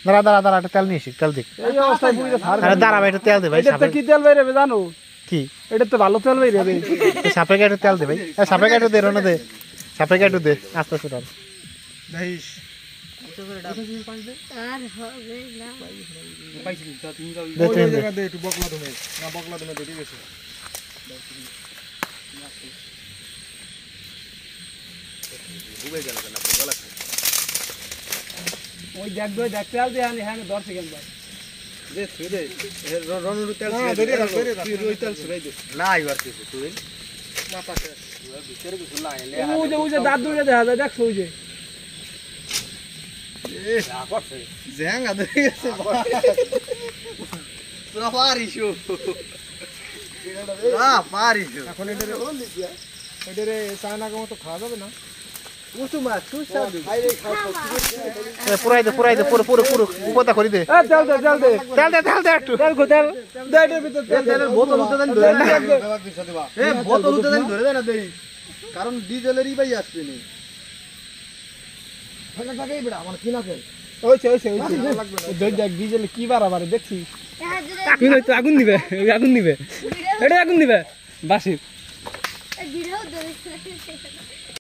দাঁড়া দাঁড়া দাঁড়া একটা তেল নিয়ে আসি তেল দিক দাঁড়া ভাই তেল দে ভাই কি তেল বাইরে জানো কি এটা তো ভালো তেল বাইরে সাপে গাড়ি তেল দে ভাই সাপে গাড়ি দে রোনা দে সাপে গাড়ি দে আস্তে আস্তে ধর দেখিস আর হবে না পাইছিস তো তুমি যাও ওই জায়গা দে একটু বকলা তুমি না বকলা তুমি দে ঠিক আছে ডুবে গেল না বকলা ওই দেখ দই দেখ তেল দে আনি হ্যাঁ 10 সেকেন্ড ভাই দে তুই দে রনরু তেল তুই রই তেল ছড়াই দে না আইবার কিছু তুই মাথা শেষ ভিতরে কিছু লাগাইলে ওই যে দাঁত দুইটা দেখা যায় দেখছো ওই যে এ না করছে জ্যাঙ্গা ধরে গেছে পুরো পারিছো না পারিছো এখন এটারে চায়না কম তো খাওয়া যাবে না উসু মাছ সুস্বাদু পুরাই দে পুরো উপদা করে দে তেল দে একটু তেল দে এটার ভিতর তেলের বোতল উঠে দেন ধরে এ বোতল উঠে দেন ধরে দেন দেই কারণ ডিজেলেরই ভাই আসছে নি ফাঁকা ফাঁকাই বড় আমার কি না করে ওইছে লাগবে না দেখ ডিজেলে কি বাড়াবাড়ি দেখছিস তুই তো আগুন দিবে এটা আগুন দিবে বাসি